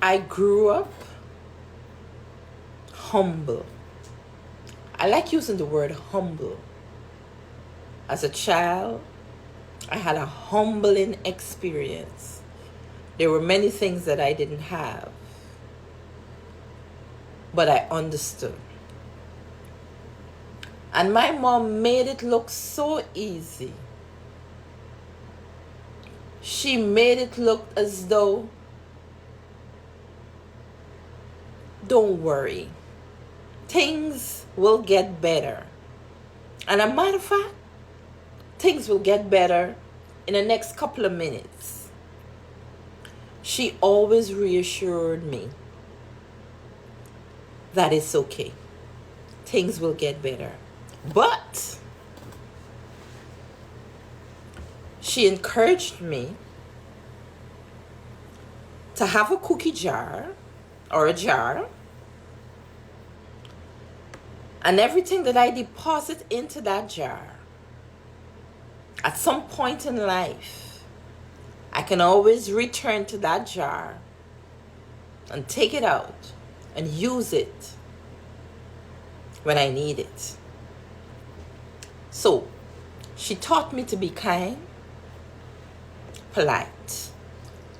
I grew up humble. I like using the word humble. As a child, I had a humbling experience. There were many things that I didn't have, but I understood. And my mom made it look so easy. She made it look as though, don't worry, things will get better. And a matter of fact, things will get better in the next couple of minutes. She always reassured me that it's okay. Things will get better. But she encouraged me to have a cookie jar or a jar, and everything that I deposit into that jar, at some point in life, I can always return to that jar and take it out and use it when I need it. So, she taught me to be kind, polite,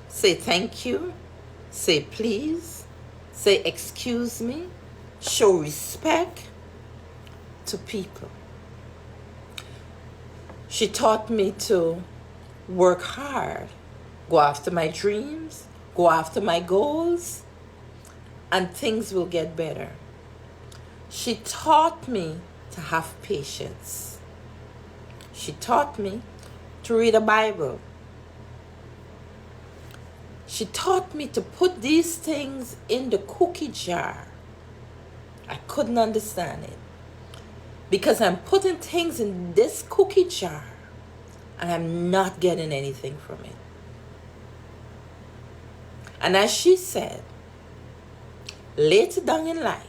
say thank you, say please, say excuse me, show respect to people. She taught me to work hard, go after my dreams, go after my goals, and things will get better. She taught me to have patience. She taught me to read a Bible. She taught me to put these things in the cookie jar. I couldn't understand it, because I'm putting things in this cookie jar and I'm not getting anything from it. And as she said, later down in life,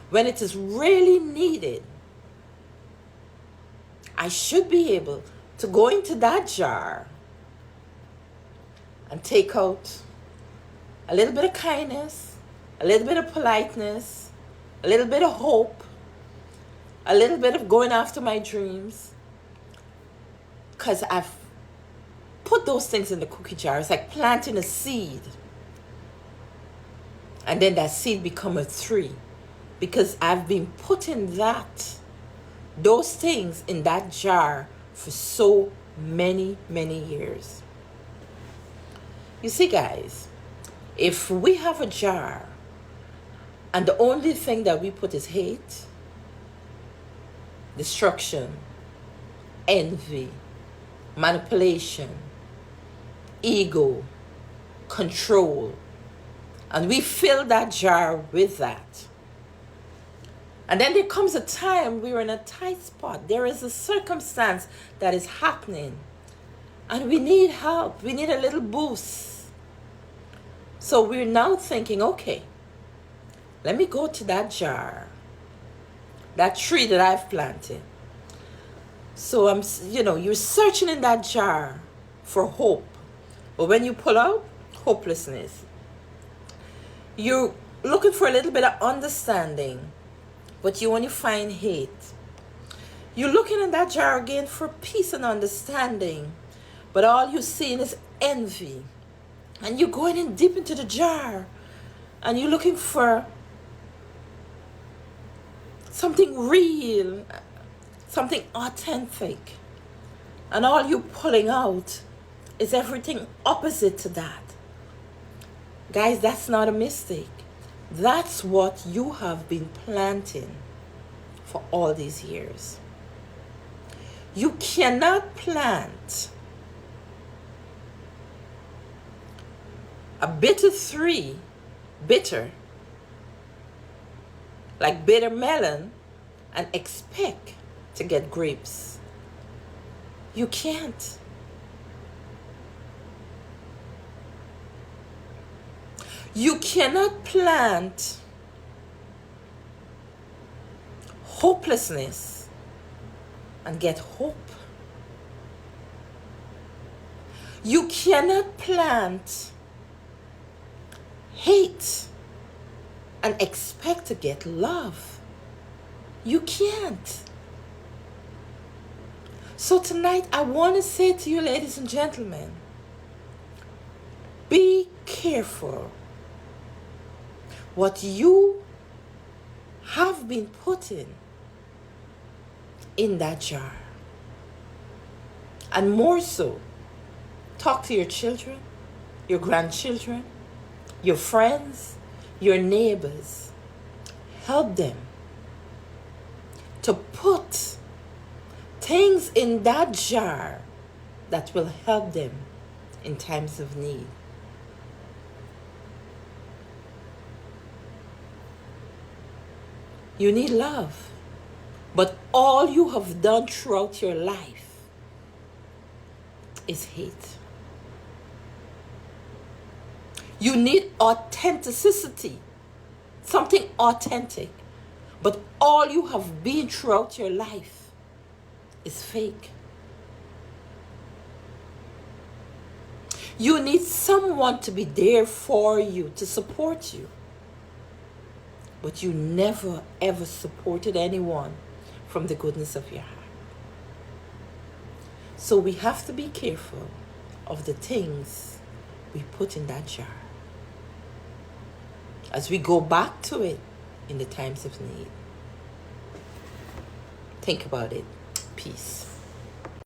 when it is really needed, I should be able to go into that jar and take out a little bit of kindness, a little bit of politeness, a little bit of hope, a little bit of going after my dreams, because I've put those things in the cookie jar. It's like planting a seed, and then that seed become a tree, because I've been putting those things in that jar for so many years. You see, guys, if we have a jar and the only thing that we put is hate, destruction, envy, manipulation, ego, control, and we fill that jar with that, and then there comes a time we're in a tight spot, there is a circumstance that is happening, and we need help, we need a little boost. So we're now thinking, okay, let me go to that jar, that tree that I've planted. So you're searching in that jar for hope, but when you pull out, hopelessness. You're looking for a little bit of understanding, but you only find hate. You're looking in that jar again for peace and understanding, but all you're seeing is envy. And you're going in deep into the jar, and you're looking for something real, something authentic, and all you're pulling out is everything opposite to that. Guys, that's not a mistake. That's what you have been planting for all these years. You cannot plant a bitter tree, like bitter melon, and expect to get grapes. You can't. You cannot plant hopelessness and get hope. You cannot plant hate and expect to get love. You can't. So tonight I want to say to you, ladies and gentlemen, be careful what you have been putting in that jar. And more so, talk to your children, your grandchildren, your friends, your neighbors. Help them to put things in that jar that will help them in times of need. You need love, but all you have done throughout your life is hate. You need authenticity, something authentic, but all you have been throughout your life is fake. You need someone to be there for you, to support you. But you never ever supported anyone from the goodness of your heart. So we have to be careful of the things we put in that jar as we go back to it in the times of need. Think about it. Peace.